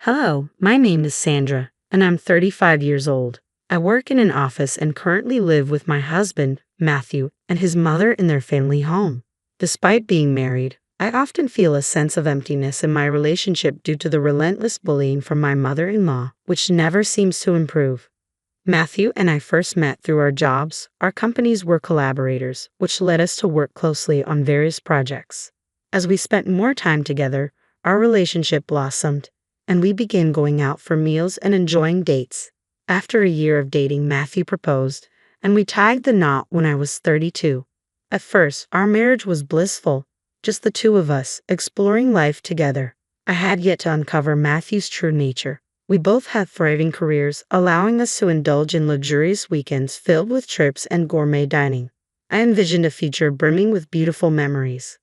Hello, my name is Sandra, and I'm 35 years old. I work in an office and currently live with my husband, Matthew, and his mother in their family home. Despite being married, I often feel a sense of emptiness in my relationship due to the relentless bullying from my mother-in-law, which never seems to improve. Matthew and I first met through our jobs. Our companies were collaborators, which led us to work closely on various projects. As we spent more time together, our relationship blossomed, and we began going out for meals and enjoying dates. After a year of dating, Matthew proposed, and we tied the knot when I was 32. At first, our marriage was blissful, just the two of us, exploring life together. I had yet to uncover Matthew's true nature. We both had thriving careers, allowing us to indulge in luxurious weekends filled with trips and gourmet dining. I envisioned a future brimming with beautiful memories.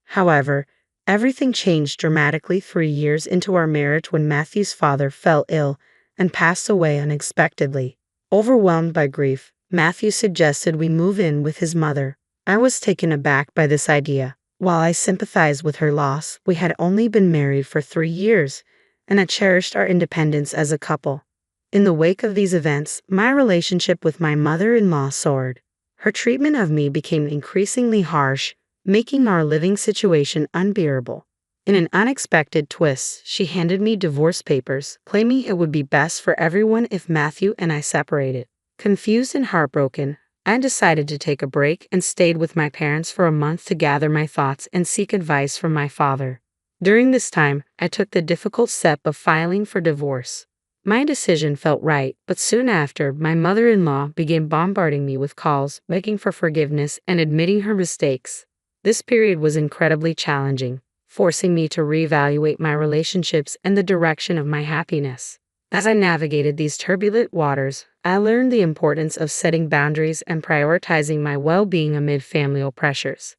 However, everything changed dramatically 3 years into our marriage when Matthew's father fell ill and passed away unexpectedly. Overwhelmed by grief, Matthew suggested we move in with his mother. I was taken aback by this idea. While I sympathized with her loss, we had only been married for 3 years, and I cherished our independence as a couple. In the wake of these events, my relationship with my mother-in-law soared. Her treatment of me became increasingly harsh, making our living situation unbearable. In an unexpected twist, she handed me divorce papers, claiming it would be best for everyone if Matthew and I separated. Confused and heartbroken, I decided to take a break and stayed with my parents for a month to gather my thoughts and seek advice from my father. During this time, I took the difficult step of filing for divorce. My decision felt right, but soon after, my mother-in-law began bombarding me with calls, begging for forgiveness and admitting her mistakes. This period was incredibly challenging, forcing me to reevaluate my relationships and the direction of my happiness. As I navigated these turbulent waters, I learned the importance of setting boundaries and prioritizing my well-being amid familial pressures.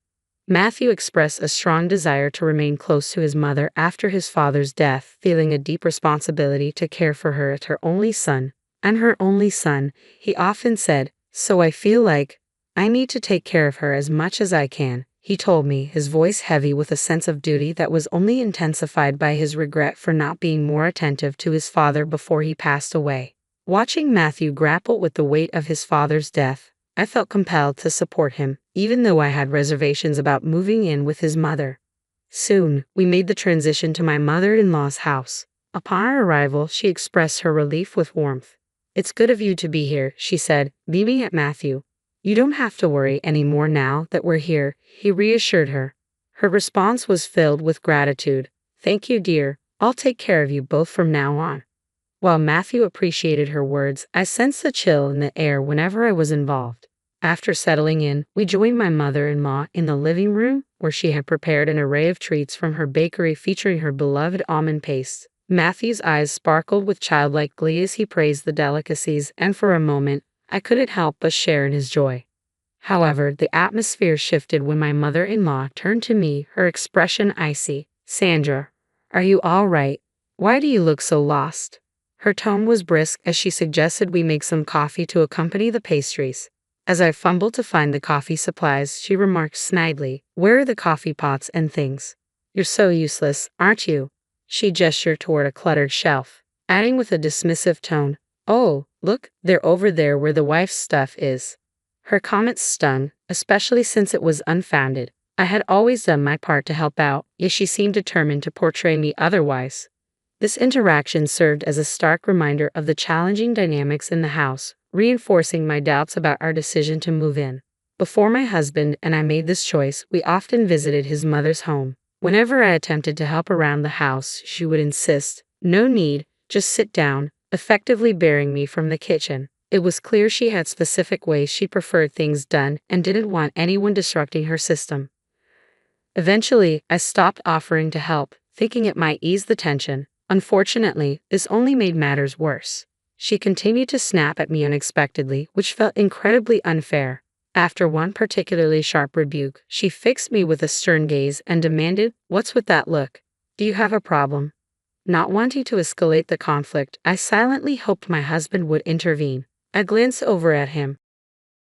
Matthew expressed a strong desire to remain close to his mother after his father's death, feeling a deep responsibility to care for her as her only son. And her only son, he often said, "So I feel like I need to take care of her as much as I can," he told me, his voice heavy with a sense of duty that was only intensified by his regret for not being more attentive to his father before he passed away. Watching Matthew grapple with the weight of his father's death, I felt compelled to support him, even though I had reservations about moving in with his mother. Soon, we made the transition to my mother-in-law's house. Upon our arrival, she expressed her relief with warmth. "It's good of you to be here," she said, beaming at Matthew. "You don't have to worry anymore now that we're here," he reassured her. Her response was filled with gratitude. "Thank you, dear. I'll take care of you both from now on." While Matthew appreciated her words, I sensed a chill in the air whenever I was involved. After settling in, we joined my mother-in-law in the living room, where she had prepared an array of treats from her bakery featuring her beloved almond paste. Matthew's eyes sparkled with childlike glee as he praised the delicacies, and for a moment, I couldn't help but share in his joy. However, the atmosphere shifted when my mother-in-law turned to me, her expression icy. "Sandra, are you all right? Why do you look so lost?" Her tone was brisk as she suggested we make some coffee to accompany the pastries. As I fumbled to find the coffee supplies, she remarked snidely, "Where are the coffee pots and things? You're so useless, aren't you?" She gestured toward a cluttered shelf, adding with a dismissive tone, "Oh, look, they're over there where the wife's stuff is." Her comment stung, especially since it was unfounded. I had always done my part to help out, yet she seemed determined to portray me otherwise. This interaction served as a stark reminder of the challenging dynamics in the house, reinforcing my doubts about our decision to move in. Before my husband and I made this choice, we often visited his mother's home. Whenever I attempted to help around the house, she would insist, "No need, just sit down," effectively barring me from the kitchen. It was clear she had specific ways she preferred things done and didn't want anyone disrupting her system. Eventually, I stopped offering to help, thinking it might ease the tension. Unfortunately, this only made matters worse. She continued to snap at me unexpectedly, which felt incredibly unfair. After one particularly sharp rebuke, she fixed me with a stern gaze and demanded, "What's with that look? Do you have a problem?" Not wanting to escalate the conflict, I silently hoped my husband would intervene. I glanced over at him,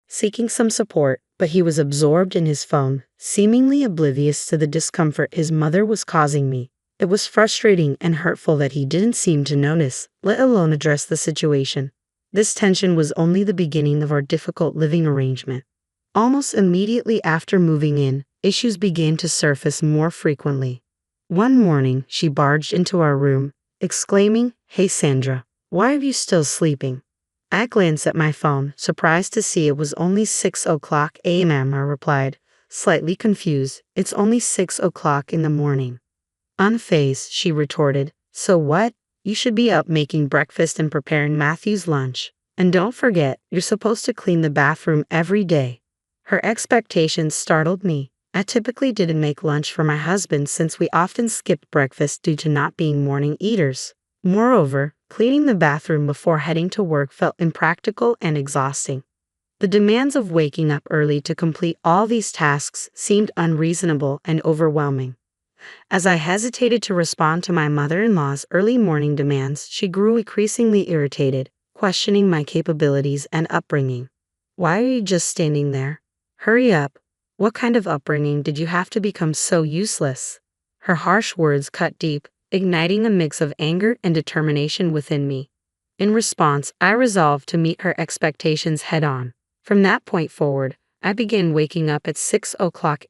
seeking some support, but he was absorbed in his phone, seemingly oblivious to the discomfort his mother was causing me. It was frustrating and hurtful that he didn't seem to notice, let alone address the situation. This tension was only the beginning of our difficult living arrangement. Almost immediately after moving in, issues began to surface more frequently. One morning, she barged into our room, exclaiming, "Hey Sandra, why are you still sleeping?" I glanced at my phone, surprised to see it was only 6 o'clock a.m. I replied, slightly confused, "It's only 6 o'clock in the morning." Unfazed, she retorted, "So what? You should be up making breakfast and preparing Matthew's lunch. And don't forget, you're supposed to clean the bathroom every day." Her expectations startled me. I typically didn't make lunch for my husband since we often skipped breakfast due to not being morning eaters. Moreover, cleaning the bathroom before heading to work felt impractical and exhausting. The demands of waking up early to complete all these tasks seemed unreasonable and overwhelming. As I hesitated to respond to my mother-in-law's early morning demands, she grew increasingly irritated, questioning my capabilities and upbringing. "Why are you just standing there? Hurry up. What kind of upbringing did you have to become so useless?" Her harsh words cut deep, igniting a mix of anger and determination within me. In response, I resolved to meet her expectations head-on. From that point forward, I began waking up at 6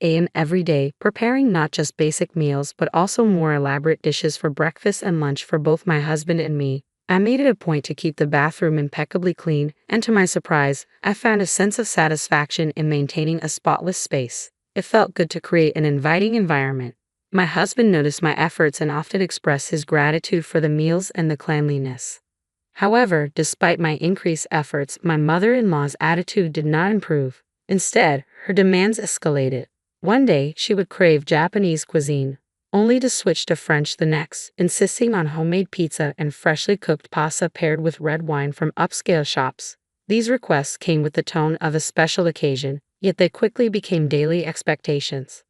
a.m. every day, preparing not just basic meals but also more elaborate dishes for breakfast and lunch for both my husband and me. I made it a point to keep the bathroom impeccably clean, and to my surprise, I found a sense of satisfaction in maintaining a spotless space. It felt good to create an inviting environment. My husband noticed my efforts and often expressed his gratitude for the meals and the cleanliness. However, despite my increased efforts, my mother-in-law's attitude did not improve. Instead, her demands escalated. One day, she would crave Japanese cuisine, only to switch to French the next, insisting on homemade pizza and freshly cooked pasta paired with red wine from upscale shops. These requests came with the tone of a special occasion, yet they quickly became daily expectations.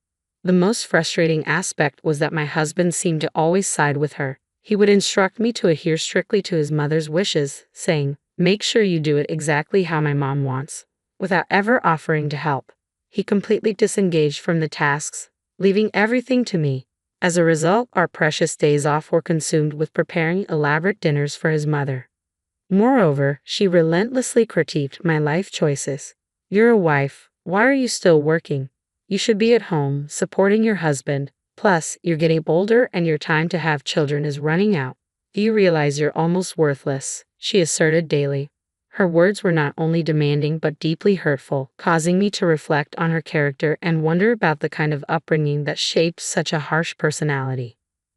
The most frustrating aspect was that my husband seemed to always side with her. He would instruct me to adhere strictly to his mother's wishes, saying, "Make sure you do it exactly how my mom wants," without ever offering to help. He completely disengaged from the tasks, leaving everything to me. As a result, our precious days off were consumed with preparing elaborate dinners for his mother. Moreover, she relentlessly critiqued my life choices. "You're a wife. Why are you still working? You should be at home, supporting your husband. Plus, you're getting older and your time to have children is running out. Do you realize you're almost worthless?" she asserted daily. Her words were not only demanding but deeply hurtful, causing me to reflect on her character and wonder about the kind of upbringing that shaped such a harsh personality.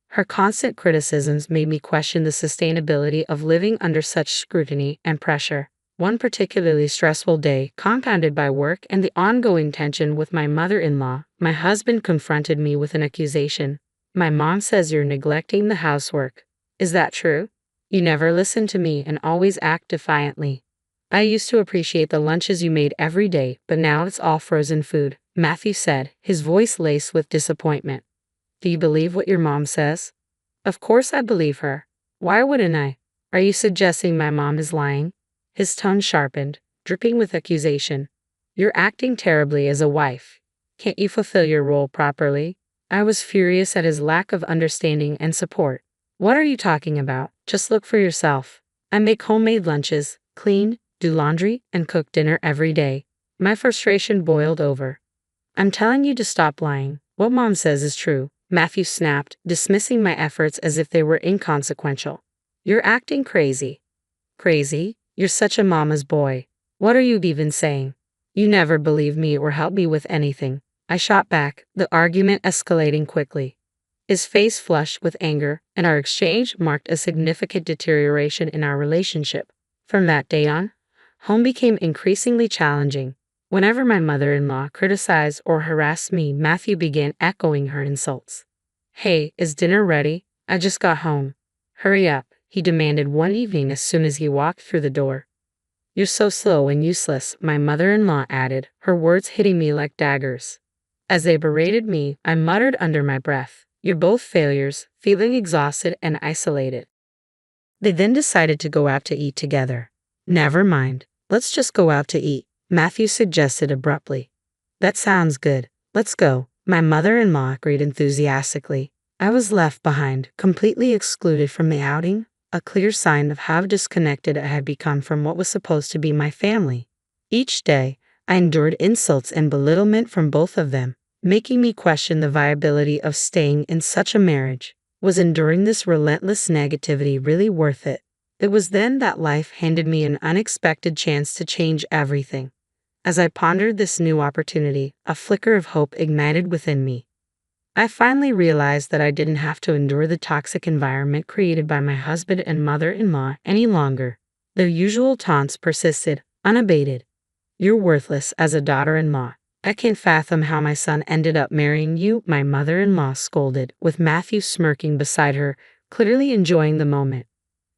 Her constant criticisms made me question the sustainability of living under such scrutiny and pressure. One particularly stressful day, compounded by work and the ongoing tension with my mother-in-law, my husband confronted me with an accusation. "My mom says you're neglecting the housework. Is that true? You never listen to me and always act defiantly. I used to appreciate the lunches you made every day, but now it's all frozen food," Matthew said, his voice laced with disappointment. "Do you believe what your mom says?" "Of course I believe her. Why wouldn't I? Are you suggesting my mom is lying?" His tone sharpened, dripping with accusation. "You're acting terribly as a wife. Can't you fulfill your role properly?" I was furious at his lack of understanding and support. "What are you talking about? Just look for yourself. I make homemade lunches, clean, do laundry, and cook dinner every day." My frustration boiled over. "I'm telling you to stop lying. What mom says is true," Matthew snapped, dismissing my efforts as if they were inconsequential. "You're acting crazy." "Crazy? You're such a mama's boy. What are you even saying? You never believe me or help me with anything," I shot back, the argument escalating quickly. His face flushed with anger, and our exchange marked a significant deterioration in our relationship. From that day on, home became increasingly challenging. Whenever my mother-in-law criticized or harassed me, Matthew began echoing her insults. "Hey, is dinner ready? I just got home. Hurry up," he demanded one evening as soon as he walked through the door. "You're so slow and useless," my mother-in-law added, her words hitting me like daggers. As they berated me, I muttered under my breath, "You're both failures," feeling exhausted and isolated. They then decided to go out to eat together. "Never mind. Let's just go out to eat," Matthew suggested abruptly. "That sounds good. Let's go," my mother-in-law agreed enthusiastically. I was left behind, completely excluded from the outing, a clear sign of how disconnected I had become from what was supposed to be my family. Each day, I endured insults and belittlement from both of them, making me question the viability of staying in such a marriage. Was enduring this relentless negativity really worth it? It was then that life handed me an unexpected chance to change everything. As I pondered this new opportunity, a flicker of hope ignited within me. I finally realized that I didn't have to endure the toxic environment created by my husband and mother-in-law any longer. Their usual taunts persisted, unabated. "You're worthless as a daughter-in-law. I can't fathom how my son ended up marrying you," my mother-in-law scolded, with Matthew smirking beside her, clearly enjoying the moment.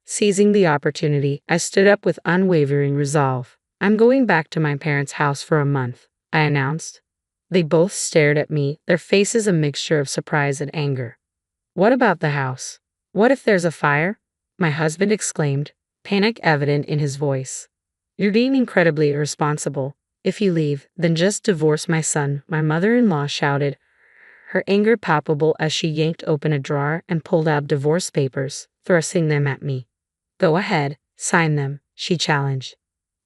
Seizing the opportunity, I stood up with unwavering resolve. "I'm going back to my parents' house for a month," I announced. They both stared at me, their faces a mixture of surprise and anger. "What about the house? What if there's a fire?" my husband exclaimed, panic evident in his voice. "You're being incredibly irresponsible. If you leave, then just divorce my son," my mother-in-law shouted, her anger palpable as she yanked open a drawer and pulled out divorce papers, thrusting them at me. "Go ahead, sign them," she challenged.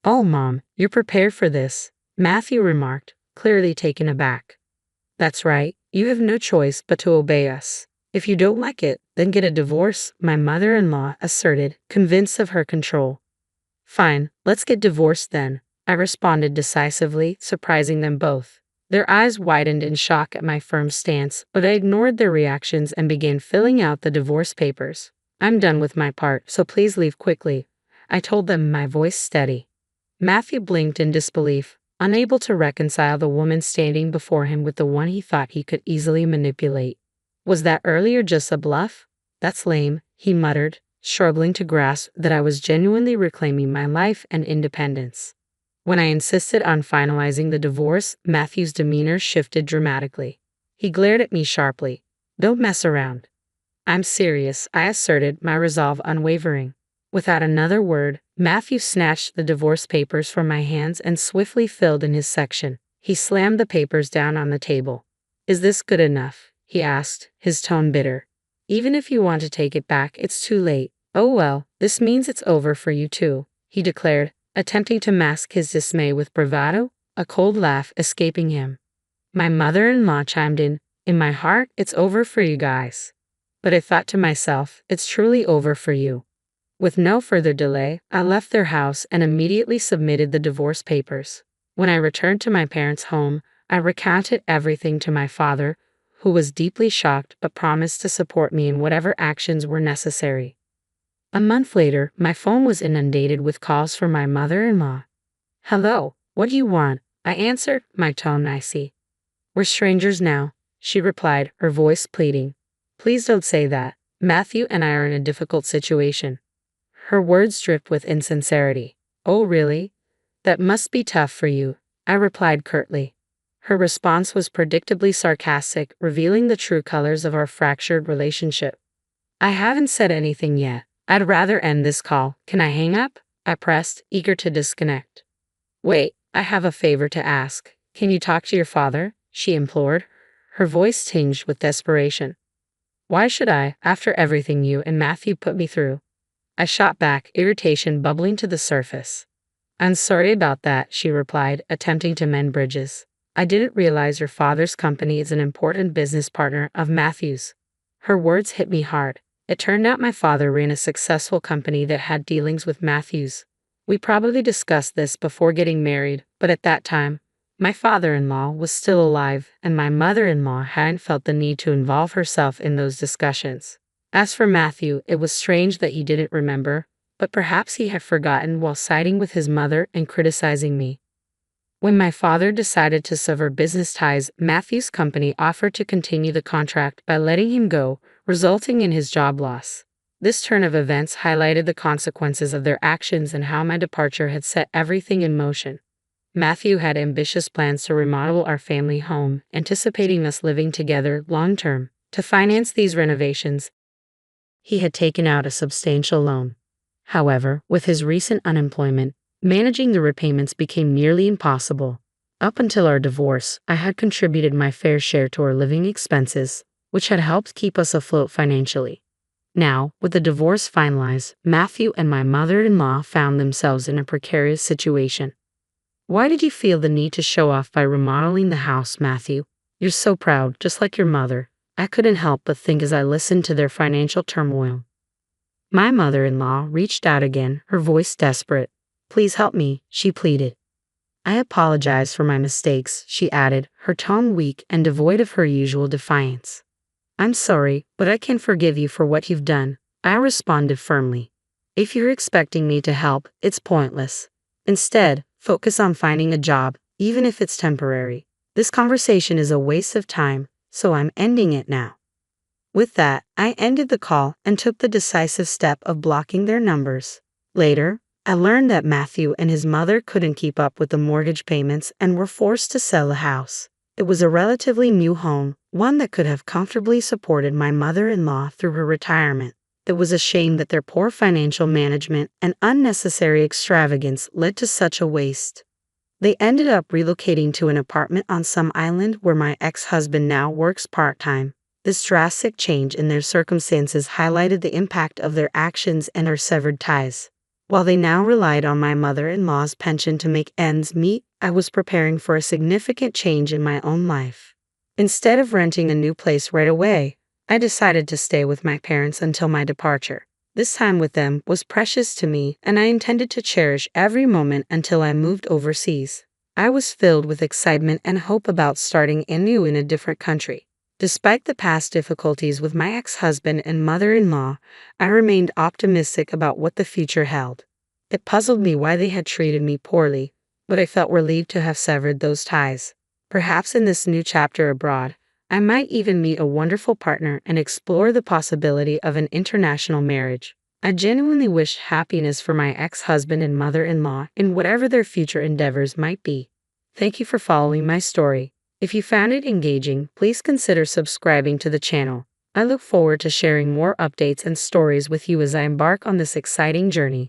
"Oh, Mom, you're prepared for this," Matthew remarked, clearly taken aback. "That's right, you have no choice but to obey us. If you don't like it, then get a divorce," my mother-in-law asserted, convinced of her control. "Fine, let's get divorced then," I responded decisively, surprising them both. Their eyes widened in shock at my firm stance, but I ignored their reactions and began filling out the divorce papers. "I'm done with my part, so please leave quickly," I told them, my voice steady. Matthew blinked in disbelief, unable to reconcile the woman standing before him with the one he thought he could easily manipulate. "Was that earlier just a bluff? That's lame," he muttered, struggling to grasp that I was genuinely reclaiming my life and independence. When I insisted on finalizing the divorce, Matthew's demeanor shifted dramatically. He glared at me sharply. "Don't mess around." "I'm serious," I asserted, my resolve unwavering. Without another word, Matthew snatched the divorce papers from my hands and swiftly filled in his section. He slammed the papers down on the table. "Is this good enough?" he asked, his tone bitter. "Even if you want to take it back, it's too late." "Oh well, this means it's over for you too," he declared, attempting to mask his dismay with bravado, a cold laugh escaping him. My mother-in-law chimed in my heart, "It's over for you guys." But I thought to myself, "It's truly over for you." With no further delay, I left their house and immediately submitted the divorce papers. When I returned to my parents' home, I recounted everything to my father, who was deeply shocked but promised to support me in whatever actions were necessary. A month later, my phone was inundated with calls from my mother-in-law. "Hello, what do you want?" I answered, my tone icy. "We're strangers now," she replied, her voice pleading. "Please don't say that. Matthew and I are in a difficult situation." Her words dripped with insincerity. "Oh, really? That must be tough for you," I replied curtly. Her response was predictably sarcastic, revealing the true colors of our fractured relationship. "I haven't said anything yet. I'd rather end this call. Can I hang up?" I pressed, eager to disconnect. "Wait, I have a favor to ask. Can you talk to your father?" she implored, her voice tinged with desperation. "Why should I, after everything you and Matthew put me through?" I shot back, irritation bubbling to the surface. "I'm sorry about that," she replied, attempting to mend bridges. "I didn't realize your father's company is an important business partner of Matthew's." Her words hit me hard. It turned out my father ran a successful company that had dealings with Matthew's. We probably discussed this before getting married, but at that time, my father-in-law was still alive, and my mother-in-law hadn't felt the need to involve herself in those discussions. As for Matthew, it was strange that he didn't remember, but perhaps he had forgotten while siding with his mother and criticizing me. When my father decided to sever business ties, Matthew's company offered to continue the contract by letting him go, resulting in his job loss. This turn of events highlighted the consequences of their actions and how my departure had set everything in motion. Matthew had ambitious plans to remodel our family home, anticipating us living together long-term. To finance these renovations, he had taken out a substantial loan. However, with his recent unemployment, managing the repayments became nearly impossible. Up until our divorce, I had contributed my fair share to our living expenses, which had helped keep us afloat financially. Now, with the divorce finalized, Matthew and my mother-in-law found themselves in a precarious situation. Why did you feel the need to show off by remodeling the house, Matthew? You're so proud, just like your mother. I couldn't help but think as I listened to their financial turmoil. My mother-in-law reached out again, her voice desperate. Please help me, she pleaded. I apologize for my mistakes, she added, her tone weak and devoid of her usual defiance. I'm sorry, but I can't forgive you for what you've done, I responded firmly. If you're expecting me to help, it's pointless. Instead, focus on finding a job, even if it's temporary. This conversation is a waste of time, so I'm ending it now. With that, I ended the call and took the decisive step of blocking their numbers. Later, I learned that Matthew and his mother couldn't keep up with the mortgage payments and were forced to sell the house. It was a relatively new home, one that could have comfortably supported my mother-in-law through her retirement. It was a shame that their poor financial management and unnecessary extravagance led to such a waste. They ended up relocating to an apartment on some island where my ex-husband now works part-time. This drastic change in their circumstances highlighted the impact of their actions and our severed ties. While they now relied on my mother-in-law's pension to make ends meet, I was preparing for a significant change in my own life. Instead of renting a new place right away, I decided to stay with my parents until my departure. This time with them was precious to me, and I intended to cherish every moment until I moved overseas. I was filled with excitement and hope about starting anew in a different country. Despite the past difficulties with my ex-husband and mother-in-law, I remained optimistic about what the future held. It puzzled me why they had treated me poorly, but I felt relieved to have severed those ties. Perhaps in this new chapter abroad, I might even meet a wonderful partner and explore the possibility of an international marriage. I genuinely wish happiness for my ex-husband and mother-in-law in whatever their future endeavors might be. Thank you for following my story. If you found it engaging, please consider subscribing to the channel. I look forward to sharing more updates and stories with you as I embark on this exciting journey.